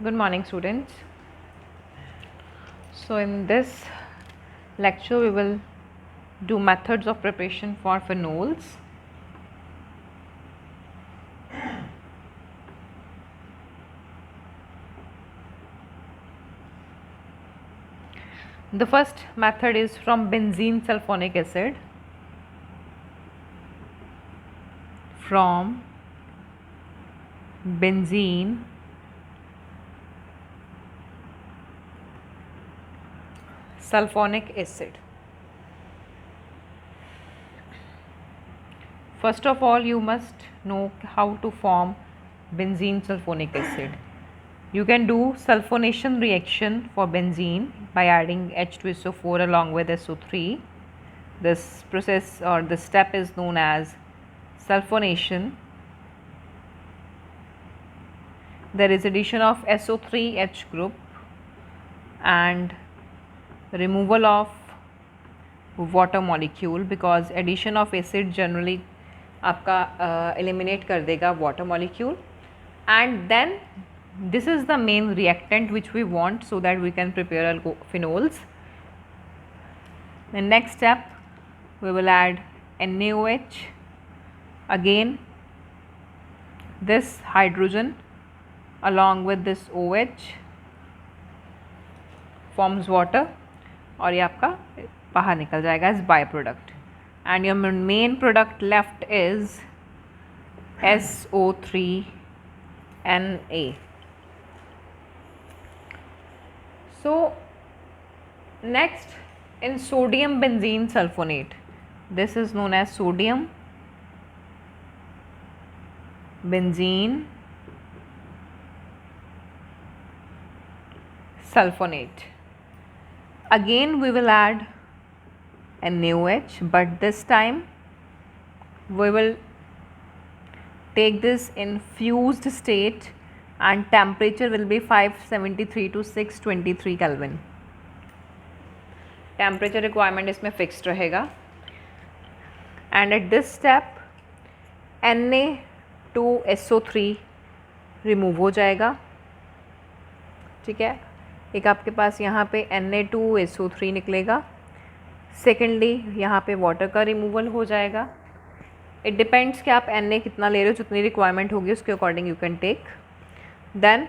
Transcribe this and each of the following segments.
Good morning, students. So in this lecture we will do methods of preparation for phenols. The first method is from benzene sulfonic acid. From benzene sulfonic acid. First of all, you must know how to form benzene sulfonic acid. You can do sulfonation reaction for benzene by adding H2SO4 along with SO3. This process or this step is known as sulfonation. There is addition of SO3H group and removal of water molecule because addition of acid generally आपका eliminate कर देगा water molecule, and then this is the main reactant which we want so that we can prepare phenols. The next step, we will add NaOH. Again this hydrogen along with this OH forms water और ये आपका बाहर निकल जाएगा as byproduct, and your main product left is SO3Na. So next, in sodium benzene sulfonate, this is known as sodium benzene sulfonate. Again we will add NaOH, but this time we will take this in fused state and temperature will be 573 to 623 Kelvin. Temperature requirement इसमें fixed रहेगा, and at this step Na2SO3 remove हो जाएगा. ठीक है, एक आपके पास यहाँ पे Na2SO3 निकलेगा. सेकेंडली यहाँ पे वाटर का रिमूवल हो जाएगा. इट डिपेंड्स कि आप Na कितना ले रहे हो, जितनी रिक्वायरमेंट होगी उसके according you can take. Then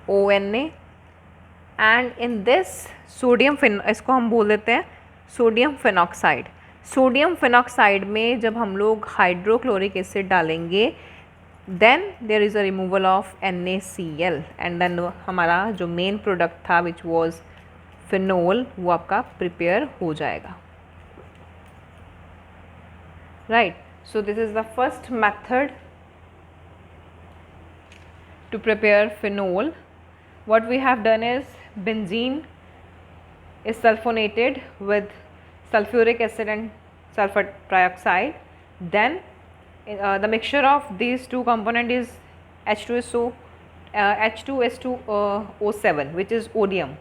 ONA, and in this sodium इसको हम बोल देते हैं सोडियम फिनॉक्साइड. सोडियम फिनॉक्साइड में जब हम लोग हाइड्रोक्लोरिक एसिड डालेंगे then there is a removal of NaCl, and then हमारा जो मेन प्रोडक्ट था विच वॉज फिनोल वो आपका प्रिपेयर हो जाएगा. Right, so this is the first method to prepare phenol. What we have done is benzene is sulfonated with sulfuric acid and sulfur trioxide. Then the mixture of these two component is H2S2O7, which is odium,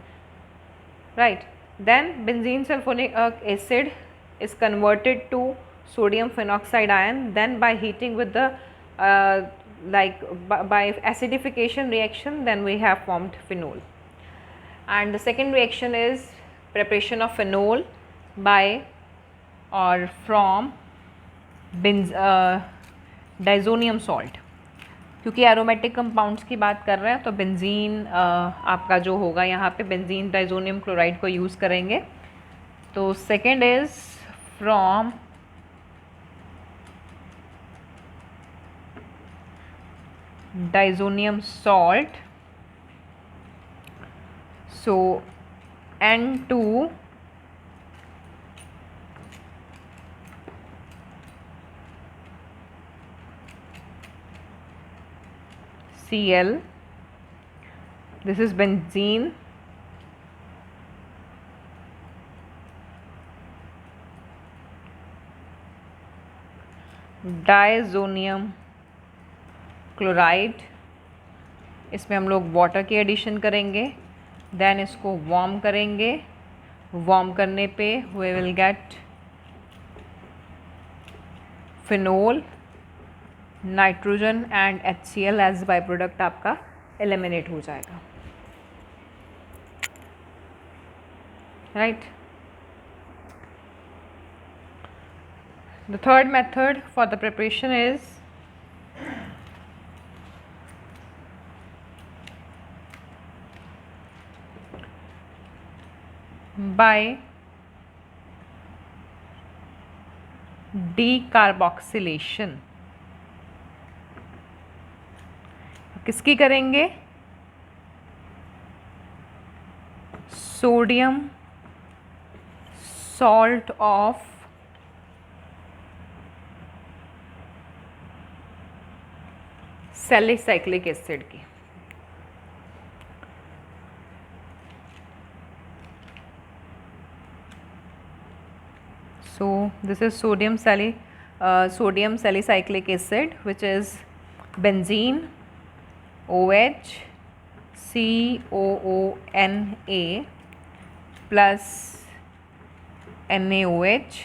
right? Then benzene sulfonic acid is converted to sodium phenoxide ion, then by heating with the by acidification reaction, then we have formed phenol. And the second reaction is preparation of phenol by or from diazonium salt. क्योंकि aromatic compounds की बात कर रहे हैं तो benzene आपका जो होगा यहाँ पे बेंजीन डाइजोनियम क्लोराइड को यूज़ करेंगे. तो second is from diazonium salt. So N2 Cl, this is benzene, diazonium chloride. इसमें हम लोग वाटर की एडिशन करेंगे, देन इसको वार्म करेंगे. वार्म करने पे we will get phenol nitrogen and HCl as by product आपका एलिमिनेट हो जाएगा, right. The third method for the preparation is by decarboxylation। किसकी करेंगे? Sodium salt of salicylic acid की। So this is sodium salicylic acid, which is benzene, OH, COONA plus NaOH.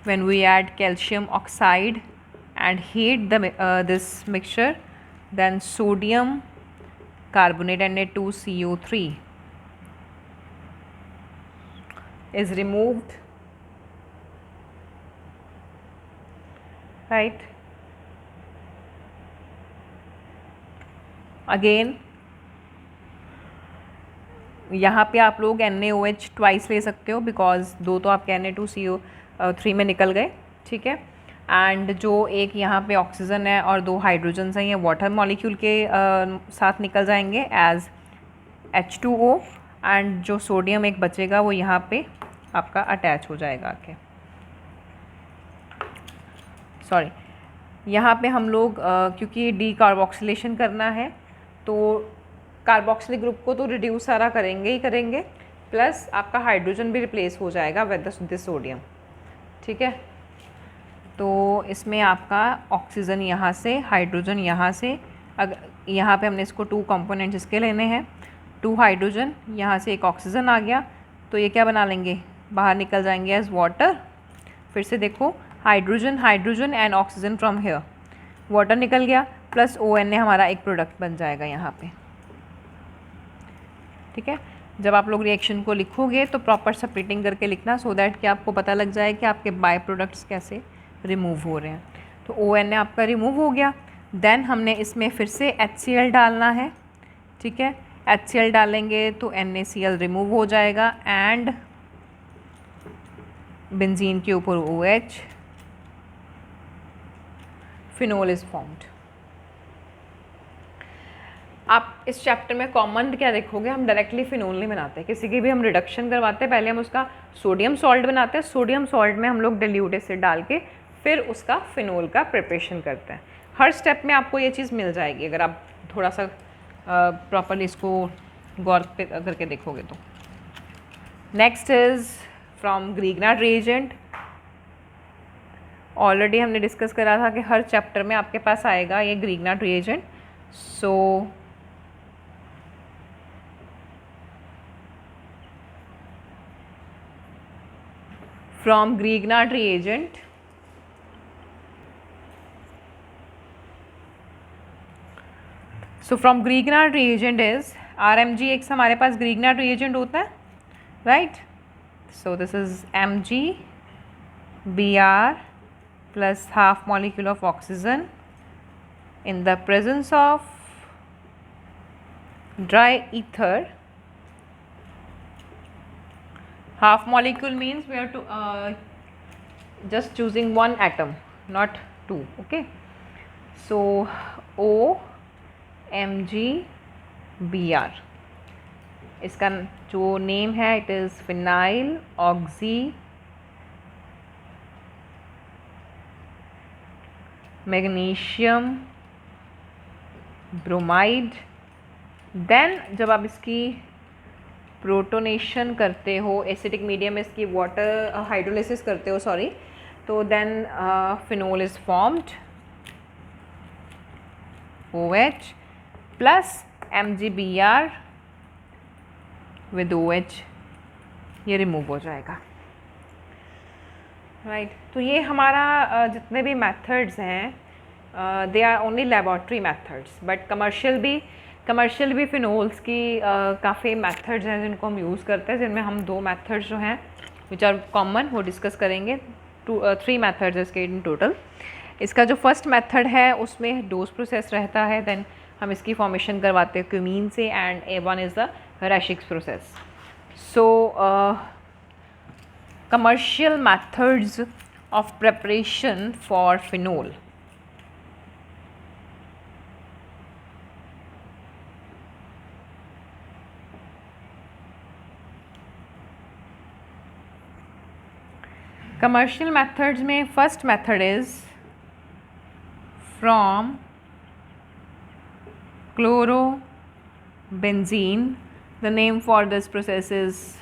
When we add calcium oxide and heat this mixture, then sodium carbonate Na2CO3 is removed, right? Again यहाँ पे आप लोग NaOH twice ले सकते हो, because दो तो आपके Na2CO3 में निकल गए, ठीक है। एंड जो एक यहाँ पे ऑक्सीजन है और दो हाइड्रोजन्स हैं, ये वाटर मॉलिक्यूल के साथ निकल जाएंगे एज H2O, एंड जो सोडियम एक बचेगा वो यहाँ पे आपका अटैच हो जाएगा आके। सॉरी, यहाँ पे हम लोग क्योंकि डीकार्बोक्सिलेशन करना है तो कार्बोक्सिलिक ग्रुप को तो रिड्यूस सारा करेंगे ही करेंगे, प्लस आपका हाइड्रोजन भी रिप्लेस हो जाएगा विद दिस सोडियम, ठीक है। तो इसमें आपका ऑक्सीजन यहाँ से, हाइड्रोजन यहाँ से, अगर यहाँ पे हमने इसको 2 कंपोनेंट्स इसके लेने हैं, 2 हाइड्रोजन, यहाँ से एक ऑक्सीजन आ गया, तो ये क्या बना लेंगे, बाहर निकल जाएंगे एज वाटर। फिर से देखो, hydrogen and oxygen from here, water निकल गया, प्लस ONA हमारा एक प्रोडक्ट बन जाएगा यहाँ पे, ठीक है। जब आप लोग रिएक्शन को लिखोगे तो प्रॉपर सेपरेटिंग करके लिखना, सो दैट कि आपको पता लग जाए कि आपके बाय प्रोडक्ट्स कैसे रिमूव हो रहे हैं। तो ONA आपका रिमूव हो गया, देन हमने इसमें फिर से HCl डालना है, ठीक है। HCl डालेंगे तो NaCl रिमूव हो जाएगा एंड बेंजीन के ऊपर OH, फिनोल इज फॉर्म्ड। आप इस चैप्टर में कॉमन क्या देखोगे, हम डायरेक्टली फिनोल नहीं बनाते, किसी की भी हम रिडक्शन करवाते हैं पहले हम उसका सोडियम सॉल्ट बनाते हैं, सोडियम सॉल्ट में हम लोग डाइल्यूट एसिड डाल के फिर उसका फिनोल का प्रिपरेशन करते हैं। हर स्टेप में आपको ये चीज़ मिल जाएगी अगर आप थोड़ा सा प्रॉपरली इसको गौर पे करके देखोगे तो। Next is from Grignard reagent. Already हमने डिस्कस करा था कि हर चैप्टर में आपके पास आएगा ये Grignard reagent. So from Grignard reagent from Grignard reagent is RMgX, हमारे पास ग्रीगनाट रिएजेंट होता है, right. So this is MgBr plus half molecule of oxygen in the presence of dry ether. Half molecule means we are to just choosing one atom, not two, okay. So OMgBr, इसका जो name है it is phenyl oxy magnesium bromide. Then जब आप इसकी protonation करते हो, acidic medium में इसकी वाटर हाइड्रोलिसिस करते हो, सॉरी, तो then phenol is formed, OH plus MgBr with OH, ये रिमूव हो जाएगा, राइट। तो ये हमारा जितने भी मेथड्स हैं they are only laboratory methods, but commercial भी फिनोल्स की काफ़ी मेथड्स हैं जिनको हम यूज़ करते हैं, जिनमें हम 2 मेथड्स जो हैं विच आर कॉमन वो डिस्कस करेंगे। 3 मेथड्स इसके इन टोटल। इसका जो फर्स्ट मेथड है उसमें डोज प्रोसेस रहता है, देन हम इसकी फॉर्मेशन करवाते हैं क्यूमीन से, and A1 is the Raschig process. So commercial methods of preparation for phenol. Commercial methods में first method is from chlorobenzene. The name for this process is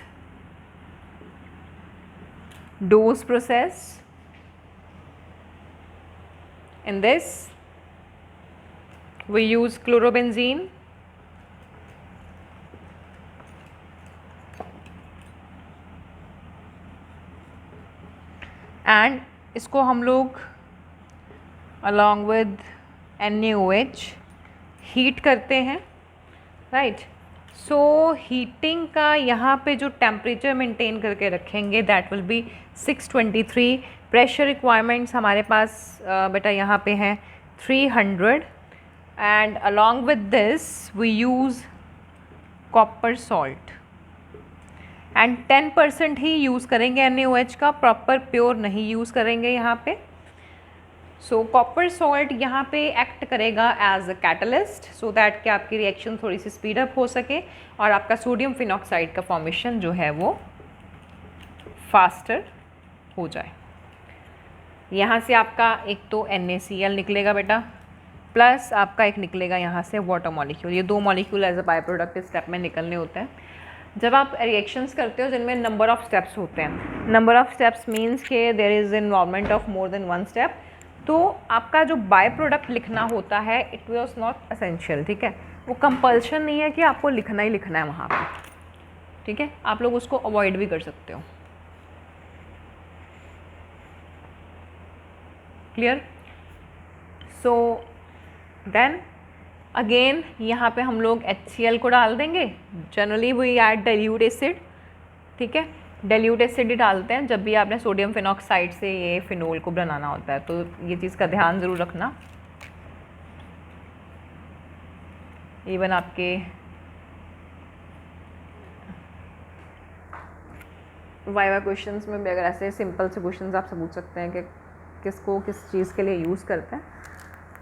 dose process. In this we use chlorobenzene and इसको हम लोग along with NaOH heat करते हैं, right. सो heating का यहाँ पे जो टेम्परेचर मेंटेन करके रखेंगे that will be 623। Pressure requirements हमारे पास बेटा यहाँ पे हैं 300, and along with this we use copper salt, and 10% ही यूज़ करेंगे NaOH का, प्रॉपर प्योर नहीं यूज़ करेंगे यहाँ पे। सो कॉपर सॉल्ट यहाँ पे एक्ट करेगा as a catalyst, so that कि आपकी रिएक्शन थोड़ी सी स्पीड अप हो सके और आपका सोडियम फिनॉक्साइड का फॉर्मेशन जो है वो फास्टर हो जाए। यहाँ से आपका एक तो NaCl निकलेगा बेटा, प्लस आपका एक निकलेगा यहाँ से वाटर मॉलिक्यूल। ये 2 molecule as a by product इस स्टेप में निकलने होते हैं। जब आप रिएक्शंस करते हो जिनमें नंबर ऑफ स्टेप्स होते हैं, नंबर ऑफ स्टेप्स मीन्स के there is involvement of more than 1 step, तो आपका जो बाय प्रोडक्ट लिखना होता है इट वाज नॉट एसेंशियल, ठीक है। वो कंपल्शन नहीं है कि आपको लिखना ही लिखना है वहाँ पे, ठीक है। आप लोग उसको अवॉइड भी कर सकते हो। क्लियर? सो देन अगेन यहाँ पे हम लोग HCl को डाल देंगे। Generally we add dilute acid, ठीक है। डाइल्यूट एसिड ही डालते हैं जब भी आपने सोडियम फिनॉक्साइड से ये फिनोल को बनाना होता है, तो ये चीज़ का ध्यान ज़रूर रखना। इवन आपके वाइवा क्वेश्चंस में भी अगर ऐसे सिंपल से क्वेश्चंस आपसे पूछ सकते हैं कि किसको किस चीज़ के लिए यूज़ करते हैं,